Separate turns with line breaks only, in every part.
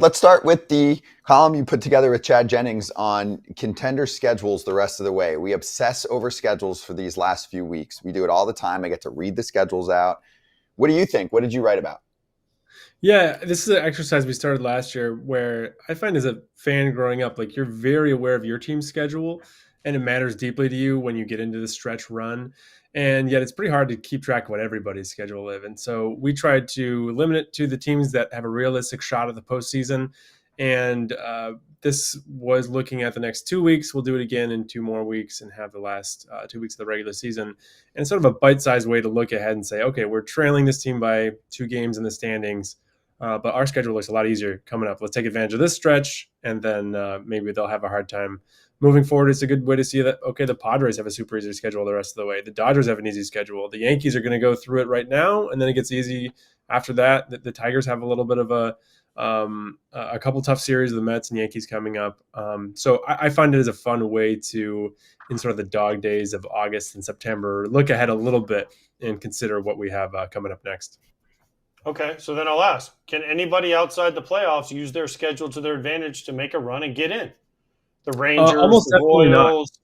Let's start with the column you put together with Chad Jennings on contender schedules the rest of the way. We obsess over schedules for these last few weeks. We do it all the time. I get to read the schedules out. What do you think? What did you write about?
Yeah, this is an exercise we started last year where I find as a fan growing up, like you're very aware of your team's schedule and it matters deeply to you when you get into the stretch run. And yet it's pretty hard to keep track of what everybody's schedule is. And so we tried to limit it to the teams that have a realistic shot at the postseason. And this was looking at the next 2 weeks. We'll do it again in 2 more weeks and have the last 2 weeks of the regular season. And sort of a bite-sized way to look ahead and say, okay, we're trailing this team by 2 games in the standings. But our schedule looks a lot easier coming up. Let's take advantage of this stretch, and then maybe they'll have a hard time moving forward. It's a good way to see that, okay, the Padres have a super easy schedule the rest of the way. The Dodgers have an easy schedule. The Yankees are going to go through it right now, and then it gets easy after that. The Tigers have a little bit of a couple tough series of the Mets and Yankees coming up. So I find it as a fun way to, in sort of the dog days of August and September, look ahead a little bit and consider what we have coming up next.
Okay, so then I'll ask, can anybody outside the playoffs use their schedule to their advantage to make a run and get in? The Rangers, the Royals,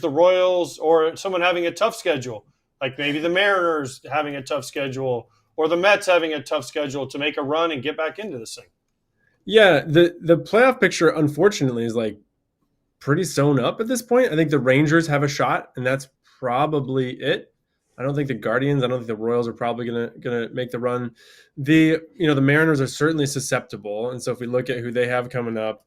the Royals, or someone having a tough schedule, like maybe the Mariners having a tough schedule, or the Mets having a tough schedule to make a run and get back into this thing.
Yeah, the playoff picture, unfortunately, is like pretty sewn up at this point. I think the Rangers have a shot, and that's probably it. I don't think the Guardians, I don't think the Royals are probably gonna make the run. The Mariners are certainly susceptible, and so if we look at who they have coming up,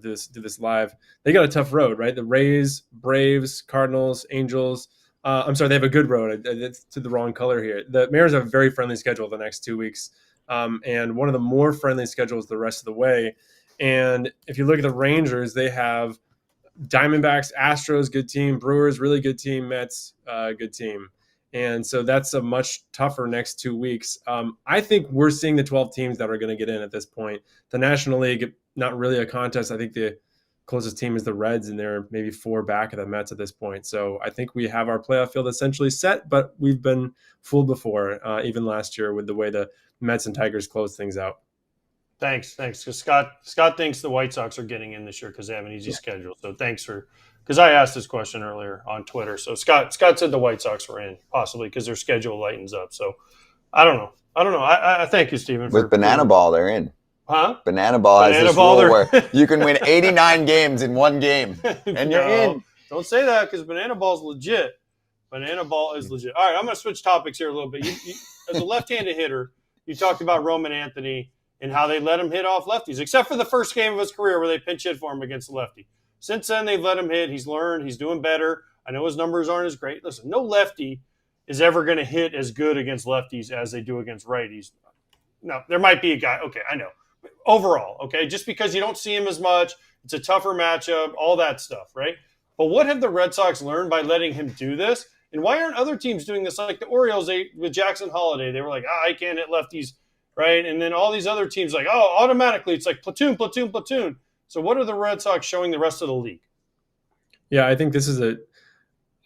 do this live, they got a tough road, right? The Rays, Braves, Cardinals, Angels. I'm sorry, they have a good road. It's to the wrong color here. The Mariners have a very friendly schedule the next 2 weeks, and one of the more friendly schedules the rest of the way. And if you look at the Rangers, they have Diamondbacks, Astros, good team, Brewers, really good team, Mets, good team. And so that's a much tougher next 2 weeks. I think we're seeing the 12 teams that are going to get in at this point. The National League, not really a contest. I think the closest team is the Reds, and they're maybe 4 back of the Mets at this point. So I think we have our playoff field essentially set, but we've been fooled before, even last year with the way the Mets and Tigers closed things out.
Thanks. Because Scott thinks the White Sox are getting in this year because they have an easy schedule. So thanks for – because I asked this question earlier on Twitter. So Scott said the White Sox were in, possibly because their schedule lightens up. So I don't know. I thank you, Stephen.
With Banana Ball, they're in.
Huh?
Banana Ball has this rule where you can win 89 games in one game, and you're in.
Don't say that because Banana Ball is legit. Banana Ball is legit. All right, I'm going to switch topics here a little bit. You, as a left-handed hitter, you talked about Roman Anthony and how they let him hit off lefties, except for the first game of his career where they pinch hit for him against the lefty. Since then, they've let him hit. He's learned. He's doing better. I know his numbers aren't as great. Listen, no lefty is ever going to hit as good against lefties as they do against righties. Now, there might be a guy. Okay, I know. Overall, okay, just because you don't see him as much, it's a tougher matchup, all that stuff, right? But what have the Red Sox learned by letting him do this? And why aren't other teams doing this? Like the Orioles, with Jackson Holiday, they were like, I can't hit lefties, right? And then all these other teams like, automatically it's like platoon. So what are the Red Sox showing the rest of the league?
Yeah, I think this is a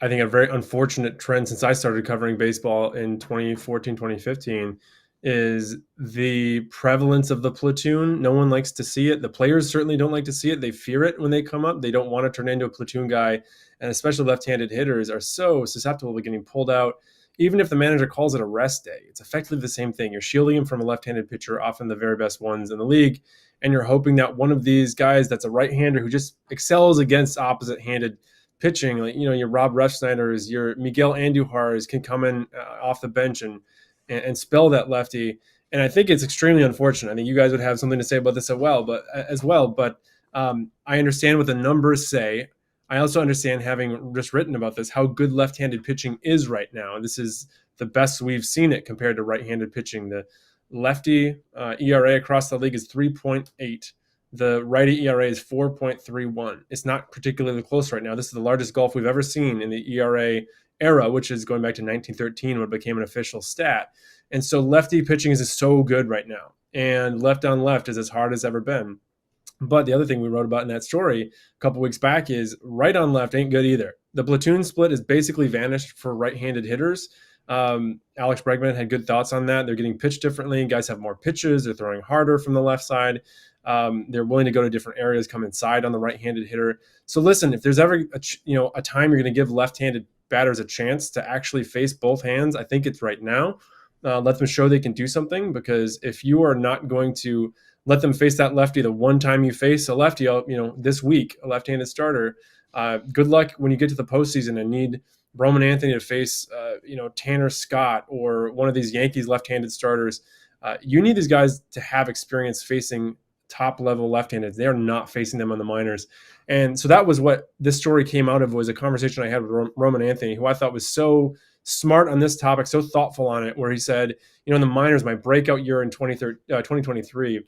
very unfortunate trend since I started covering baseball in 2014, 2015, is the prevalence of the platoon. No one likes to see it. The players certainly don't like to see it. They fear it when they come up. They don't want to turn into a platoon guy. And especially left-handed hitters are so susceptible to getting pulled out. Even if the manager calls it a rest day, it's effectively the same thing. You're shielding him from a left-handed pitcher, often the very best ones in the league. And you're hoping that one of these guys that's a right-hander who just excels against opposite-handed pitching, like, your Rob Refsnyder's, your Miguel Andujar's can come in off the bench and spell that lefty. And I think it's extremely unfortunate. I think you guys would have something to say about this as well. But I understand what the numbers say. I also understand, having just written about this, how good left-handed pitching is right now. This is the best we've seen it compared to right-handed pitching. The lefty ERA across the league is 3.8. The righty ERA is 4.31. It's not particularly close right now. This is the largest gulf we've ever seen in the ERA era, which is going back to 1913 when it became an official stat. And so lefty pitching is so good right now. And left on left is as hard as ever been. But the other thing we wrote about in that story a couple weeks back is right on left ain't good either. The platoon split is basically vanished for right-handed hitters. Alex Bregman had good thoughts on that. They're getting pitched differently. Guys have more pitches. They're throwing harder from the left side. They're willing to go to different areas, come inside on the right-handed hitter. So listen, if there's ever a time you're going to give left-handed batters a chance to actually face both hands, I think it's right now. Let them show they can do something, because if you are not going to let them face that lefty the one time you face a lefty, this week, a left-handed starter, good luck when you get to the postseason and need Roman Anthony to face, Tanner Scott or one of these Yankees left-handed starters. You need these guys to have experience facing top-level left-handed. They are not facing them on the minors. And so that was what this story came out of, was a conversation I had with Roman Anthony, who I thought was so smart on this topic, so thoughtful on it, where he said, in the minors, my breakout year in 2023,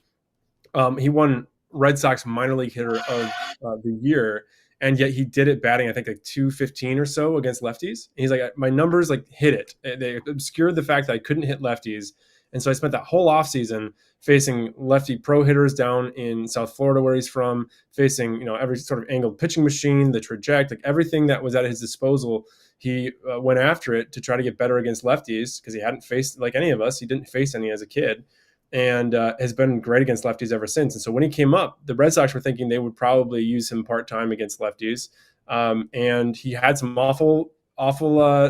he won Red Sox minor league hitter of the year. And yet he did it batting, I think, like 215 or so against lefties. And he's like, my numbers hit it. They obscured the fact that I couldn't hit lefties. And so I spent that whole offseason facing lefty pro hitters down in South Florida, where he's from, facing, every sort of angled pitching machine, the trajectory, everything that was at his disposal. He went after it to try to get better against lefties, because he hadn't faced, like any of us, he didn't face any as a kid, and has been great against lefties ever since. And so when he came up, the Red Sox were thinking they would probably use him part-time against lefties. And he had some awful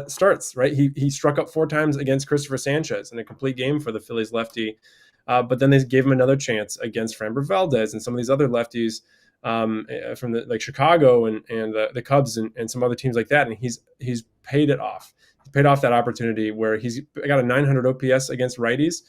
starts, right? He struck up 4 times against Christopher Sanchez in a complete game for the Phillies lefty. But then they gave him another chance against Framber Valdez and some of these other lefties from Chicago and the Cubs and some other teams like that. And he's paid it off. He paid off that opportunity where he's got a 900 OPS against righties.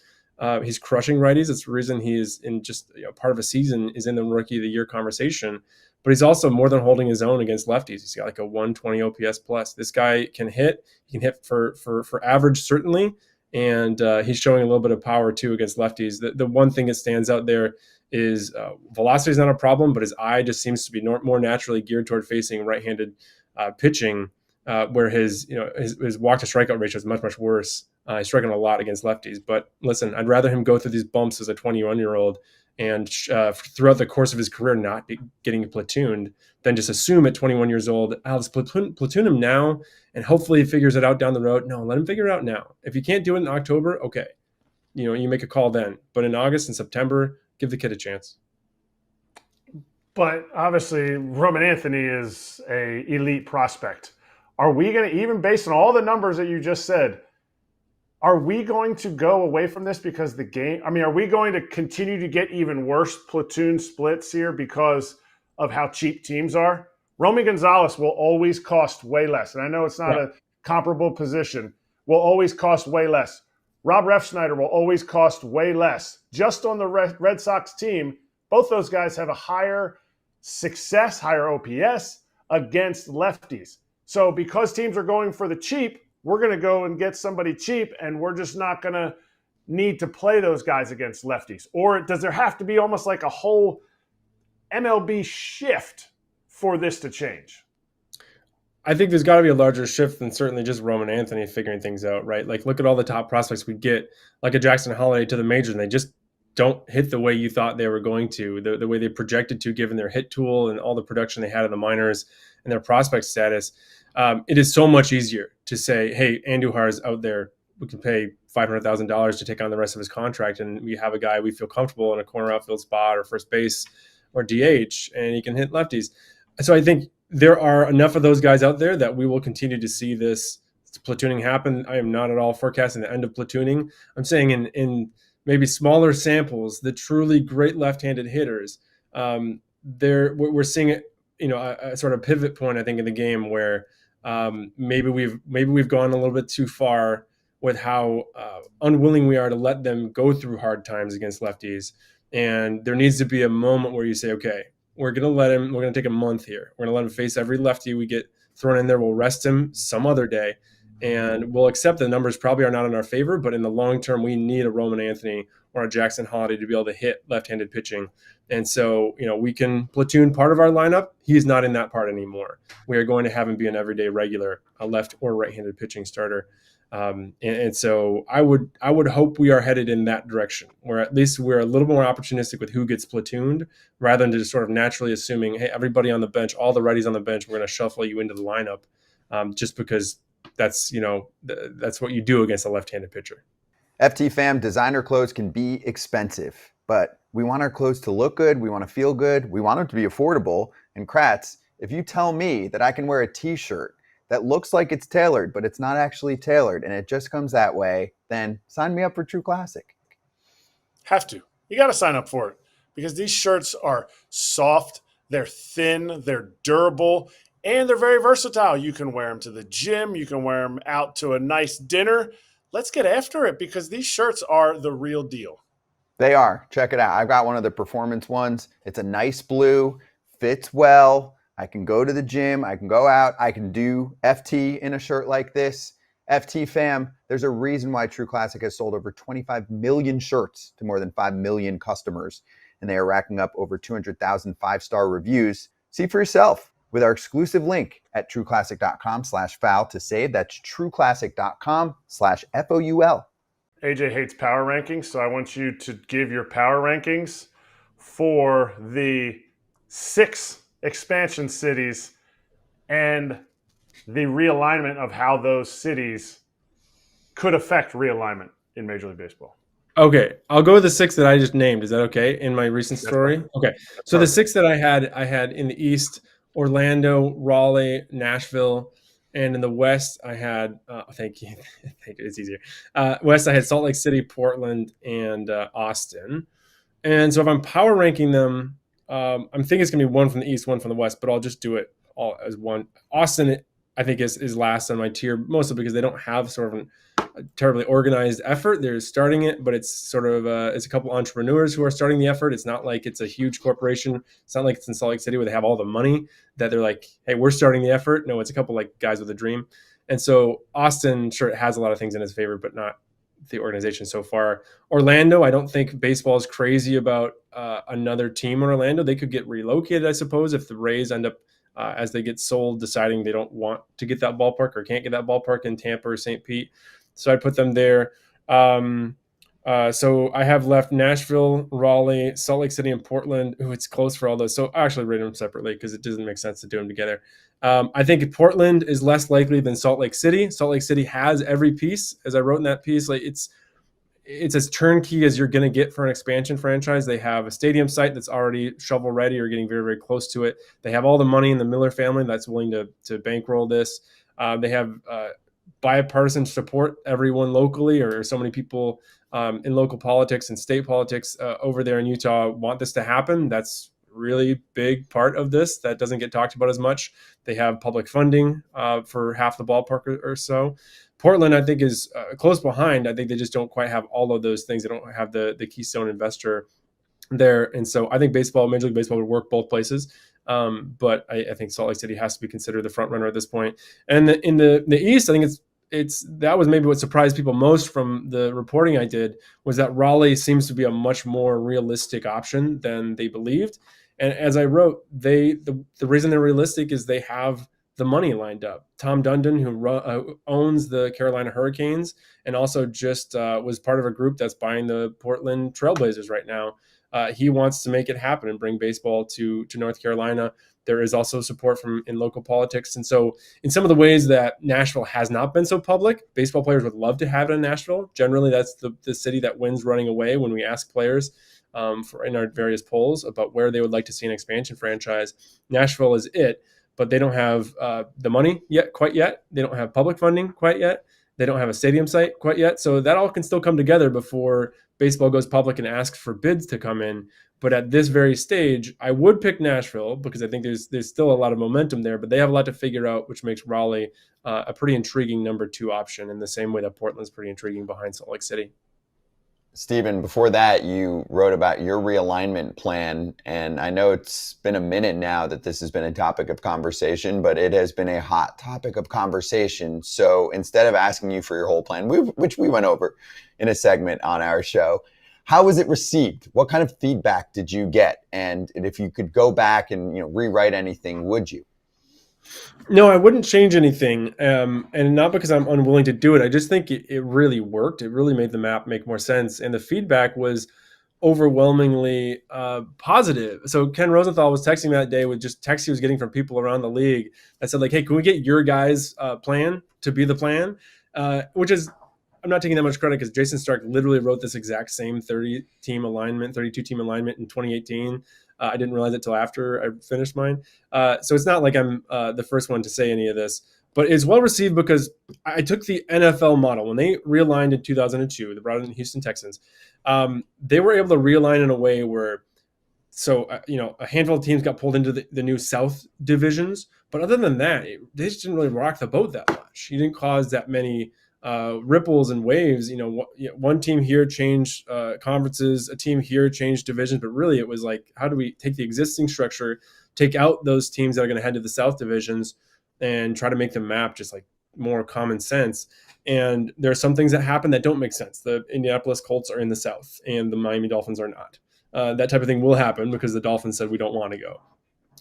He's crushing righties. It's the reason he is in just part of a season is in the Rookie of the Year conversation. But he's also more than holding his own against lefties. He's got like a 120 OPS plus. This guy can hit. He can hit for average, certainly. And he's showing a little bit of power, too, against lefties. The one thing that stands out there is velocity is not a problem, but his eye just seems to be more naturally geared toward facing right-handed pitching, where his walk-to-strikeout ratio is much, much worse. He's striking a lot against lefties. But listen, I'd rather him go through these bumps as a 21-year-old and throughout the course of his career not be getting platooned than just assume at 21 years old, I'll just platoon him now and hopefully he figures it out down the road. No, let him figure it out now. If you can't do it in October, okay. You make a call then. But in August and September, give the kid a chance.
But obviously, Roman Anthony is an elite prospect. Are we going to, even based on all the numbers that you just said, are we going to go away from this because the game – are we going to continue to get even worse platoon splits here because of how cheap teams are? Romy Gonzalez will always cost way less. And I know it's not a comparable position. Will always cost way less. Rob Refsnyder will always cost way less. Just on the Red Sox team, both those guys have a higher success, higher OPS against lefties. So because teams are going for the cheap, we're going to go and get somebody cheap, and we're just not going to need to play those guys against lefties. Or does there have to be almost like a whole MLB shift for this to change?
I think there's got to be a larger shift than certainly just Roman Anthony figuring things out, right? Like, look at all the top prospects we get, like a Jackson Holliday to the majors, and they just don't hit the way you thought they were going to, the way they projected to, given their hit tool and all the production they had in the minors and their prospect status. It is so much easier to say, hey, Andujar's out there. We can pay $500,000 to take on the rest of his contract, and we have a guy we feel comfortable in a corner outfield spot or first base or DH, and he can hit lefties. So I think there are enough of those guys out there that we will continue to see this platooning happen. I am not at all forecasting the end of platooning. I'm saying in maybe smaller samples, the truly great left-handed hitters, we're seeing it, a sort of pivot point, I think, in the game where maybe we've gone a little bit too far with how unwilling we are to let them go through hard times against lefties. And there needs to be a moment where you say, okay, we're going to take a month here. We're going to let him face every lefty we get thrown in there. We'll rest him some other day. And we'll accept the numbers probably are not in our favor, but in the long term, we need a Roman Anthony or a Jackson Holliday to be able to hit left-handed pitching. And so, we can platoon part of our lineup. He's not in that part anymore. We are going to have him be an everyday regular, a left or right-handed pitching starter. And so I would hope we are headed in that direction, where at least we're a little more opportunistic with who gets platooned, rather than just sort of naturally assuming, hey, everybody on the bench, all the righties on the bench, we're going to shuffle you into the lineup, just because that's that's what you do against a left-handed pitcher.
FT fam, designer clothes can be expensive, but we want our clothes to look good. We want to feel good. We want them to be affordable. And Kratz, if you tell me that I can wear a t-shirt that looks like it's tailored, but it's not actually tailored and it just comes that way, then sign me up for True Classic.
Have to. You got to sign up for it because these shirts are soft, they're thin, they're durable, and they're very versatile. You can wear them to the gym. You can wear them out to a nice dinner. Let's get after it because these shirts are the real deal.
They are. Check it out. I've got one of the performance ones. It's a nice blue, fits well. I can go to the gym. I can go out. I can do FT in a shirt like this. FT fam, there's a reason why True Classic has sold over 25 million shirts to more than 5 million customers, and they are racking up over 200,000 5-star reviews. See for yourself with our exclusive link at trueclassic.com/foul to save. That's trueclassic.com/FOUL.
AJ hates power rankings, so I want you to give your power rankings for the 6 expansion cities and the realignment of how those cities could affect realignment in Major League Baseball.
Okay, I'll go with the 6 that I just named. Is that okay? In my recent story? Okay. So the 6 that I had in the East, Orlando, Raleigh, Nashville, and in the West, I had, thank you, it's easier. West, I had Salt Lake City, Portland, and Austin. And so if I'm power ranking them, I'm thinking it's going to be one from the East, one from the West, but I'll just do it all as one. Austin, I think, is last on my tier, mostly because they don't have sort of a terribly organized effort. They're starting it, but it's sort of it's a couple entrepreneurs who are starting the effort. It's not like it's a huge corporation. It's not like it's in Salt Lake City where they have all the money that they're like, hey, we're starting the effort. No, it's a couple like guys with a dream. And so Austin, sure, it has a lot of things in its favor, but not the organization so far. Orlando, I don't think baseball is crazy about another team in Orlando. They could get relocated, I suppose, if the Rays end up as they get sold, deciding they don't want to get that ballpark or can't get that ballpark in Tampa or St. Pete. So I put them there. So I have left Nashville, Raleigh, Salt Lake City, and Portland. Ooh, it's close for all those. So I actually rated them separately because it doesn't make sense to do them together. I think Portland is less likely than Salt Lake City. Salt Lake City has every piece, as I wrote in that piece. Like it's as turnkey as you're going to get for an expansion franchise. They have a stadium site that's already shovel ready or getting very, very close to it. They have all the money in the Miller family that's willing to bankroll this. They have bipartisan support. Everyone locally, or so many people in local politics and state politics over there in Utah want this to happen. That's really big part of this that doesn't get talked about as much. They have public funding for half the ballpark or so. Portland, I think, is close behind. I think they just don't quite have all of those things. They don't have the keystone investor there. And so I think Major League Baseball would work both places. But I think Salt Lake City has to be considered the front runner at this point. And in the East, I think that was maybe what surprised people most from the reporting I did, was that Raleigh seems to be a much more realistic option than they believed. And as I wrote, the reason they're realistic is they have the money lined up. Tom Dundon, who owns the Carolina Hurricanes and also just was part of a group that's buying the Portland Trailblazers right now. He wants to make it happen and bring baseball to North Carolina. There is also support in local politics. And so in some of the ways that Nashville has not been so public, baseball players would love to have it in Nashville. Generally, that's the city that wins running away when we ask players in our various polls about where they would like to see an expansion franchise. Nashville is it, but they don't have the money quite yet. They don't have public funding quite yet. They don't have a stadium site quite yet. So that all can still come together before baseball goes public and asks for bids to come in. But at this very stage, I would pick Nashville because I think there's still a lot of momentum there, but they have a lot to figure out, which makes Raleigh a pretty intriguing number 2 option in the same way that Portland's pretty intriguing behind Salt Lake City.
Stephen, before that, you wrote about your realignment plan, and I know it's been a minute now that this has been a topic of conversation, but it has been a hot topic of conversation. So instead of asking you for your whole plan, which we went over in a segment on our show, how was it received? What kind of feedback did you get? And if you could go back and rewrite anything, would you?
No, I wouldn't change anything, and not because I'm unwilling to do it. I just think it really worked. It really made the map make more sense, and the feedback was overwhelmingly positive. So Ken Rosenthal was texting me that day with just texts he was getting from people around the league that said, like, hey, can we get your guys' plan to be the plan? Which is, I'm not taking that much credit because Jason Stark literally wrote this exact same 32-team alignment in 2018. I didn't realize it till after I finished mine. So it's not like I'm the first one to say any of this, but it's well received because I took the NFL model. When they realigned in 2002, they brought in the Houston Texans. They were able to realign in a way where, a handful of teams got pulled into the new South divisions. But other than that, they just didn't really rock the boat that much. You didn't cause that many ripples and waves. One team here changed conferences, a team here changed divisions, but really it was like, how do we take the existing structure, take out those teams that are going to head to the South divisions, and try to make the map just like more common sense. And there are some things that happen that don't make sense. The Indianapolis Colts are in the South and the Miami Dolphins are not. That type of thing will happen because the Dolphins said we don't want to go.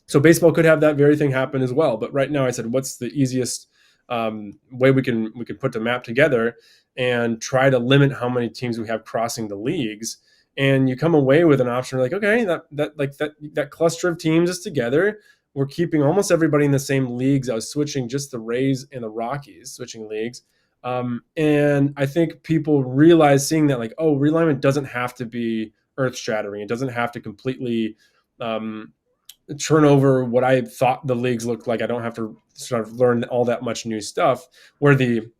So baseball could have that very thing happen as well. But right now I said, what's the easiest way we can put the map together and try to limit how many teams we have crossing the leagues. And you come away with an option like, okay, that cluster of teams is together. We're keeping almost everybody in the same leagues. I was switching just the Rays and the Rockies, switching leagues. And I think people realize seeing that, like, oh, realignment doesn't have to be earth shattering. It doesn't have to completely turn over what I thought the leagues looked like. I don't have to sort of learn all that much new stuff. Where the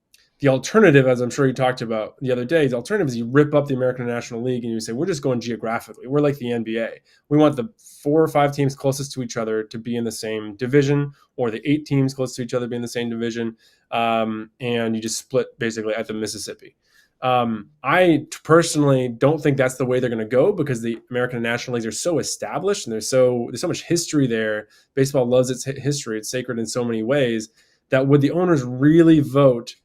alternative, as I'm sure you talked about the other day, the alternative is you rip up the American National League and you say, we're just going geographically. We're like the NBA. We want the 4 or 5 teams closest to each other to be in the same division, or the 8 teams close to each other to be in the same division. And you just split basically at the Mississippi. I personally don't think that's the way they're going to go, because the American National Leagues are so established and there's so much history there. Baseball loves its history. It's sacred in so many ways that would the owners really vote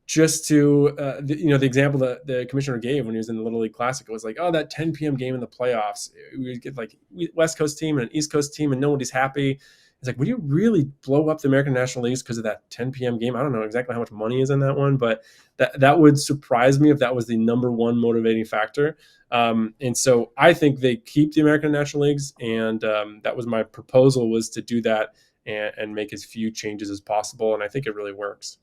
just to, the example that the commissioner gave when he was in the Little League Classic, it was like, oh, that 10 p.m. game in the playoffs, we get like West Coast team and an East Coast team and nobody's happy. It's like, would you really blow up the American National Leagues because of that 10 p.m. game? I don't know exactly how much money is in that one, but that would surprise me if that was the number one motivating factor. And so I think they keep the American National Leagues, and that was my proposal, was to do that and make as few changes as possible. And I think it really works.